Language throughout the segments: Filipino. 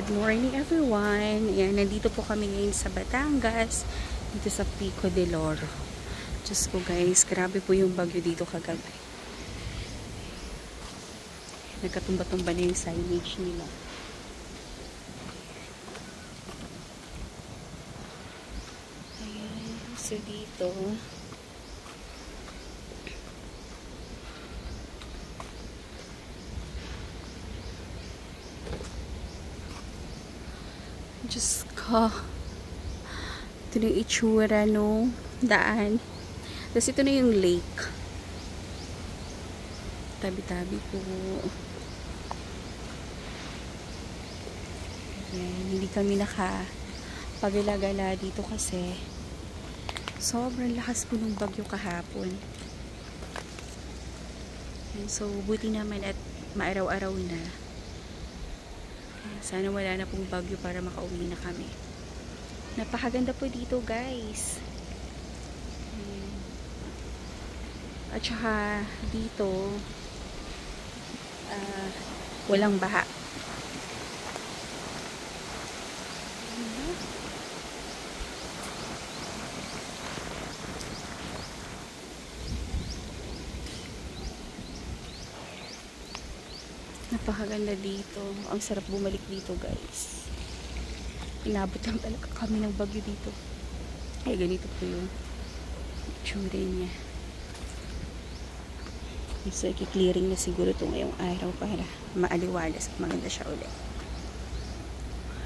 Good morning everyone. Ayan, nandito po kami ngayon sa Batangas, dito sa Pico del Oro. Diyos ko guys, grabe po yung bagyo dito kagabi. Nagkatumba-tumba na yung signage nila. Ayan, so dito Diyos ko. Ito na yung itsura no daan. Tapos ito na yung lake. Tabi-tabi po. Ayan, hindi kami nakapagala-gala dito kasi sobrang lakas po ng bagyo kahapon. Ayan, so buti naman at maaraw-araw na. Sana wala na pong bagyo para makauwi na kami. Napakaganda po dito guys. At saka dito walang baha. Napakaganda dito. Ang sarap bumalik dito guys. Inabot lang talaga kami ng bagyo dito. Ay ganito po yung itsura niya. So i-clearing na siguro ito ngayong araw para maaliwalas at maganda siya ulit.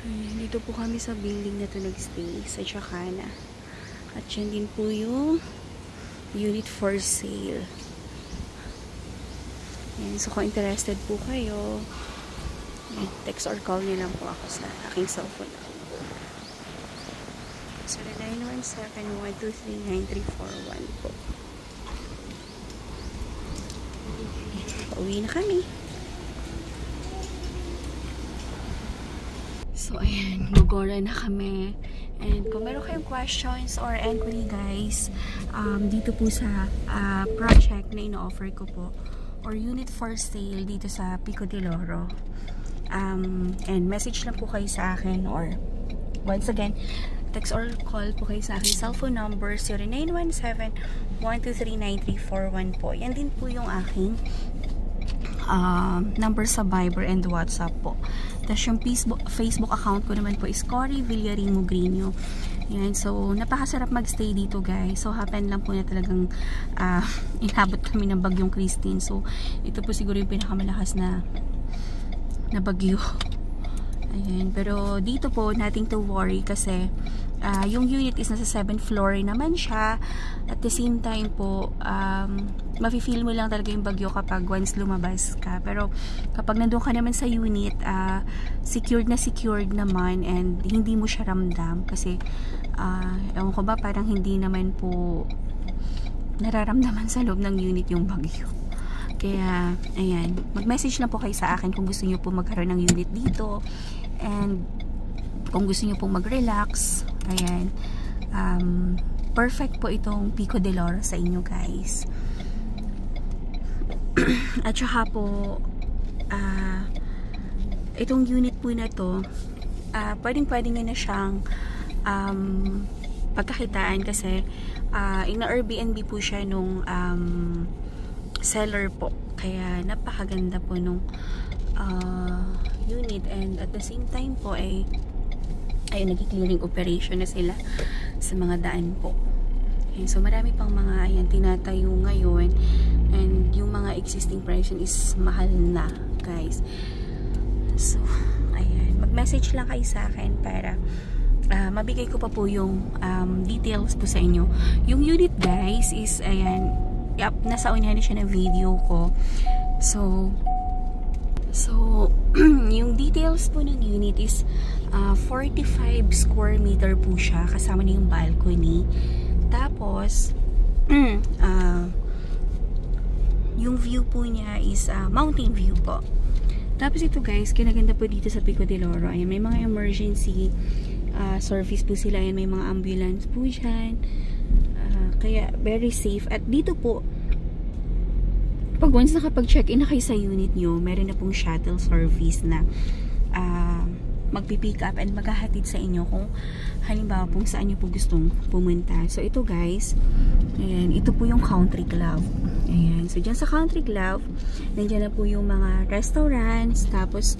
Ayan, dito po kami sa building na ito nag-stay sa Chacana. At yan din po yung unit for sale. Ayan, so kung interested po kayo, text or call niyo lang po ako sa aking cellphone. So 917-123-9341 po. Pauwi na kami. So ayan, gugora na kami. And kung meron kayong questions or inquiry guys, dito po sa project na ino-offer ko po, or unit for sale dito sa Pico del Oro. And message lang po kayo sa akin, or once again, text or call po kayo sa akin. Cellphone number 0917-123-9341 po. Yan din po yung aking number sa Viber and WhatsApp po. Tapos yung Facebook account ko naman po is Cory Villarimo Grino. Yan, so napakasarap magstay dito guys. So happen lang po na talagang inabot kami ng bagyong Christine. So ito po siguro yung pinakamalakas na bagyo. Ayan, pero dito po nothing to worry kasi yung unit is nasa 7th floor naman siya. At the same time po mafe-feel mo lang talaga yung bagyo kapag once lumabas ka. Pero kapag nandun ka naman sa unit, secured naman and hindi mo siya ramdam kasi ewan ko ba, parang hindi naman po nararamdaman sa loob ng unit yung bagyo. Kaya ayan, mag-message na po kayo sa akin kung gusto niyo po magkaroon ng unit dito, and kung gusto niyo po mag-relax. Ayan, perfect po itong Pico del Oro sa inyo guys. At saka po itong unit po na to, pwedeng na siyang pagkakitaan kasi ina-Airbnb po siya nung seller po. Kaya napakaganda po nung unit, and at the same time po ay nag-clearing operation na sila sa mga daan po. And so marami pang mga tinatayo ngayon, and yung mga existing price is mahal na guys. So ayan, mag-message lang kayo sa akin para mabigay ko pa po yung details po sa inyo. Yung unit guys is ayan, nasa unahan na siya ng video ko. So yung details po ng unit is 45 square meter po siya, kasama na yung balcony. Tapos yung view po niya is mountain view po. Tapos ito guys, kinaganda po dito sa Pico del Oro. Ayan, may mga emergency service po sila. Ayan, may mga ambulance po dyan. Kaya very safe. At dito po, pag once nakapag-check-in na kayo sa unit nyo, meron na pong shuttle service na magpipick up and maghahatid sa inyo kung halimbawa kung saan nyo po gustong pumunta. So ito guys, ayan, ito po yung country club. Ayan, so dyan sa country club, nandiyan na po yung mga restaurants, tapos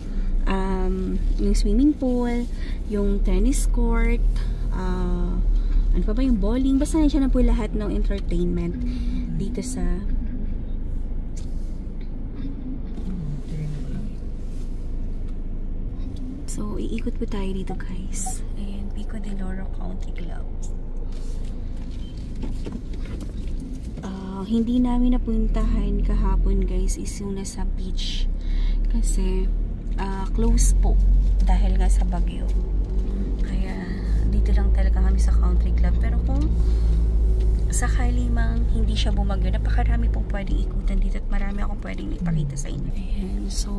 yung swimming pool, yung tennis court, ano pa ba, yung bowling, basta nandiyan na po lahat ng entertainment dito sa so iikot po tayo dito guys. Ayan, Pico de Loro Country Club. Hindi namin napuntahan kahapon guys is yung nasa beach kasi close po dahil nga sa bagyo, kaya dito lang talaga kami sa country club. Pero kung sakali mang hindi siya bumagyo, napakarami pong pwedeng ikutan dito at marami akong pwedeng ipakita sa inyo. Ayan, so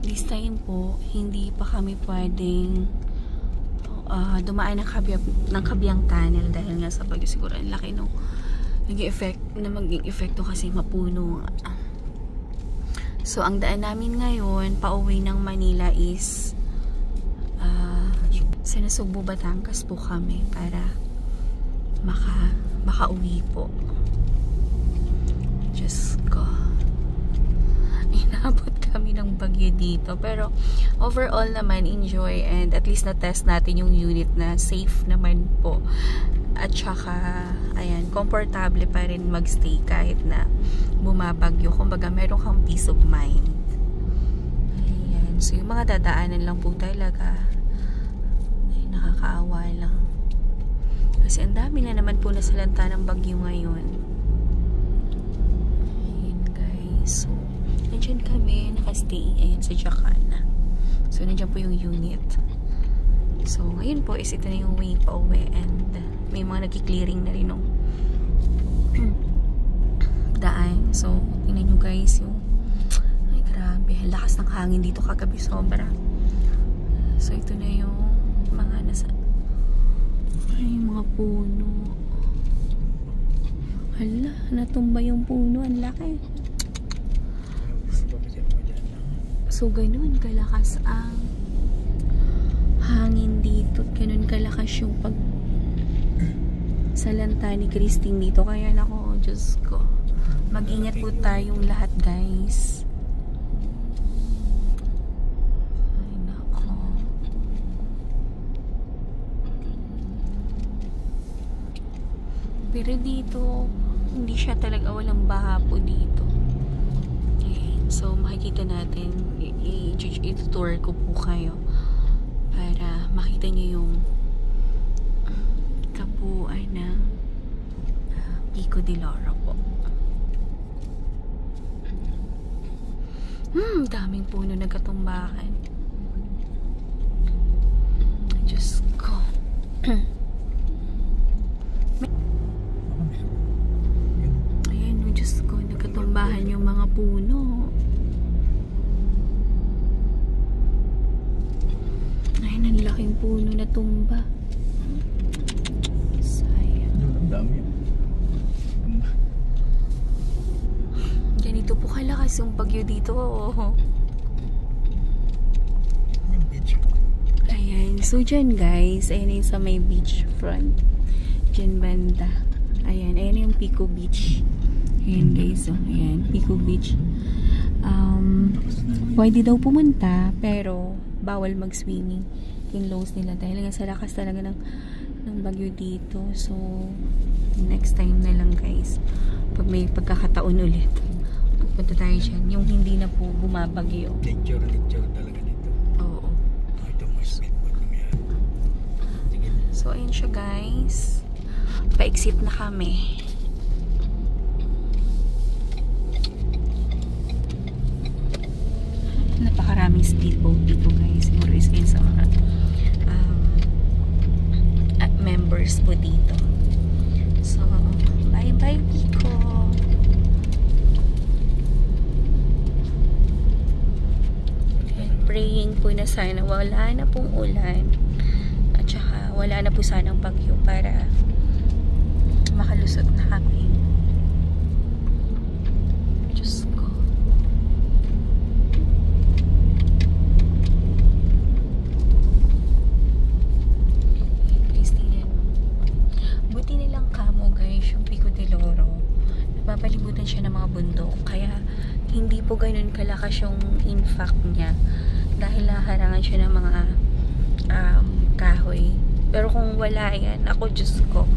this time po hindi pa kami pwedeng dumaan ng Kabyang Tunnel dahil nga sa bagyo. Siguro ang laki nung maging epekto kasi mapuno. So ang daan namin ngayon pauwi ng Manila is sa Nasugbu, Batangas po kami para makauwi po. Diyos ko, inabot kami ng bagyo dito, pero overall naman enjoy, and at least na-test natin yung unit na safe naman po, at saka ayan, komportable pa rin magstay kahit na bumabagyo. Kumbaga meron kang peace of mind. Ayan, so yung mga dadaanan lang po talaga ay nakakaawa lang kasi ang dami na naman po nasalanta ng bagyo ngayon. Ayan guys, so nandiyan kami nakastay, ayan, sa Jacana. So nandiyan po yung unit. So ngayon po is ito na yung way pa uwi, and may mga nagki-clearing na rin nung daan. So tingnan nyo guys yung, ay grabe, lakas ng hangin dito kagabi, sobra. So ito na yung mga nasa, ay mga puno. Hala, natumba yung puno, ang laki. So ganun kalakas ang hangin dito, ganun kalakas yung pag salanta ni Christine dito, kaya nako, Diyos ko, mag-ingat po tayong lahat guys. Ay nako, pero dito hindi siya talaga, walang baha po dito. Ayan, so makikita natin, i-tour ko po kayo para makita niyo yung kabuuan ng Pico de Loro po. Daming puno nagkatumbakan. Diyos ko. Ayan, Diyos ko, nagkatumbahan yung mga puno. Ayan, ang laking puno na tumba. Ganito po kalakas yung bagyo dito. Ayan, so dyan guys, ayan yung sa may beach front, dyan banda. Ayan, ayan yung Pico Beach. Ayan guys, oh, ayan, Pico Beach. Pwede daw pumunta pero bawal mag-swimming yung lows nila dahil nga sa lakas talaga ng bagyo dito. So next time na lang guys, pag may pagkakataon ulit, pupunta tayo dyan, yung hindi na po bumabagyo. Lecture talaga dito. Oo. Ito mas so ayun siya guys, pa-exit na kami. Napakaraming speedboat dito guys, siguro is yun sa mga members po dito. So bye bye Pico. Praying po na sana wala na pong ulan at saka wala na po sanang bagyo para makalusot na kami. Diyos ko. yung impact niya dahil naharangan siya ng mga kahoy. Pero kung wala yan, ako Diyos ko,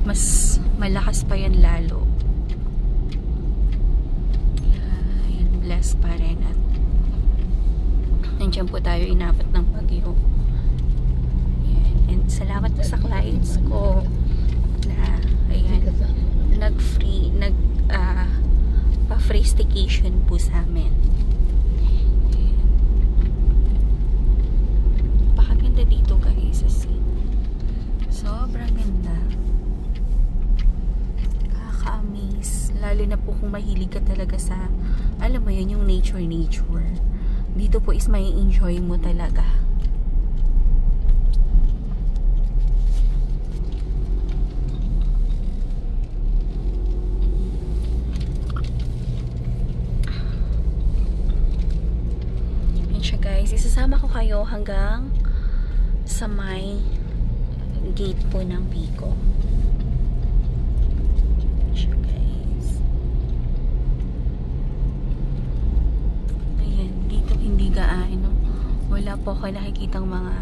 mas malakas pa yan lalo. Yan, blessed pa rin. At nandiyan po tayo, inapat ng bagyo. Yan. And salamat po sa clients ko na ayan, pa-free staycation po sa amin. Ayan. Pakaganda dito guys, as in. Sobrang ganda. Nakaka-amaze. Lalo na po kung mahilig ka talaga sa, alam mo yun, yung nature. Dito po is may enjoy mo talaga. Guys, isasama ko kayo hanggang sa may gate po ng Pico. Siya guys. Ayan, dito hindi gaano. Wala po ako nakikitang mga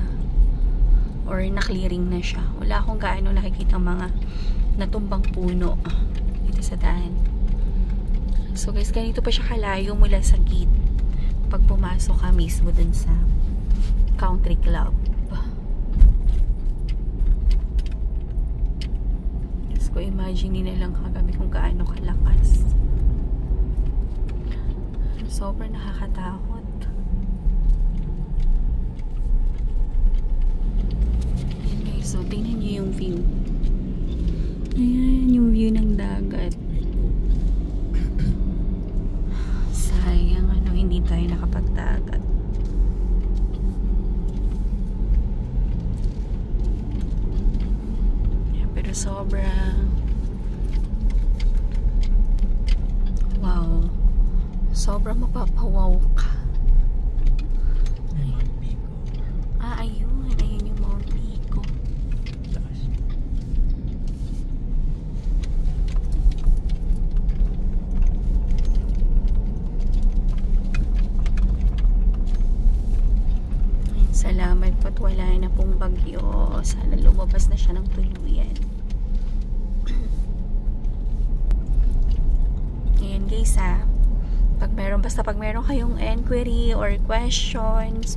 or na-clearing na siya. Wala akong gaano nakikitang mga natumbang puno dito sa daan. So guys, ganito pa siya kalayo mula sa gate. Pag pumasok ka mismo dun sa country club. Yes, ko imagine na lang kagabi kung gaano kalakas. Sobrang nakakatakot. Ayan guys, so tingnan nyo yung view. Ayan yung view ng dagat. Sayang hindi tayo nakapagdagat. Yeah, pero sobrang wow. Sobrang mapapawaw ka. Mount Pico. Ayun. Ayun yung Mount Pico. Salamat po't wala na pong bagyo. Sana lumabas na siya ng tuluyan. Ayan guys pag meron kayong inquiry or questions,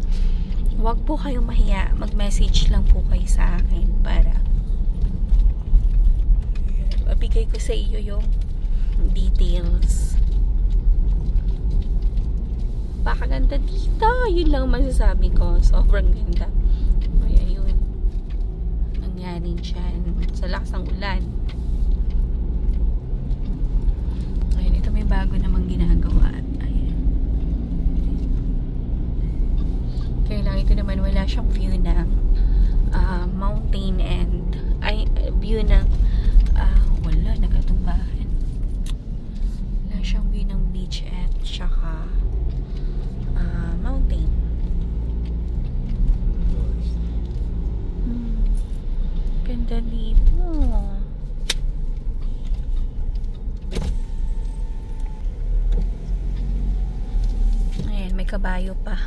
huwag po kayong mahiya. Mag-message lang po kayo sa akin para mabigay ko sa iyo yung details. Pakaganda dito. Yun lang masasabi ko. Sobrang ganda. Kaya yun. Nangyari dyan. Sa lakas ng ulan. Ayun, ito may bago namang ginagawa. Ayan. Kaya lang ito naman wala siyang view ng mountain and view ng wala, nagatumbahan. Wala siyang view ng beach at saka mountain. Ganda dito. Ayan, may kabayo pa.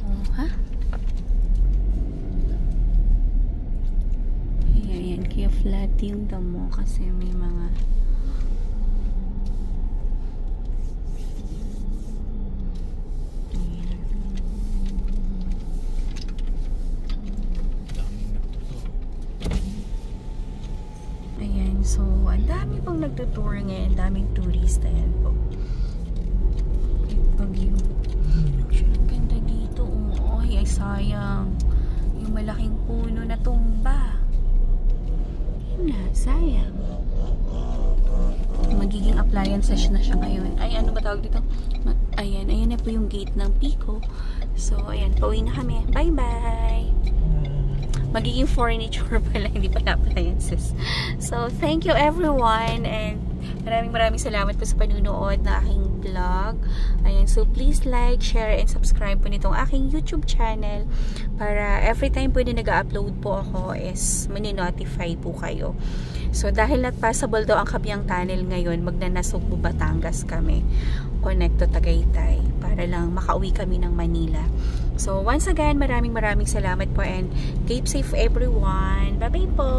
Oh, ha? Ayan, kaya flat yung damo kasi may mga so, ang dami pong nagtutour ngayon. Daming tourist. Ayan po. Bagyo. Ang ganda dito. Oh, ay sayang. Yung malaking puno na tumba. Yun na, sayang. Magiging appliances na siya ngayon. Ay, ano ba tawag dito? Ayan, ayan na po yung gate ng Pico. So, ayan, pauwi na kami. Bye-bye! Magiging furniture pala, hindi pala appliances. So, thank you everyone and maraming salamat po sa panunood na aking vlog. Ayan, so please like, share, and subscribe po nitong aking YouTube channel para every time po na nag-upload po ako is maninotify po kayo. So dahil not possible daw ang Kabyang Tunnel ngayon, magnanasugbo Batangas kami. Connect to Tagaytay para lang makauwi kami ng Manila. So once again, maraming salamat po and keep safe everyone. Bye-bye po!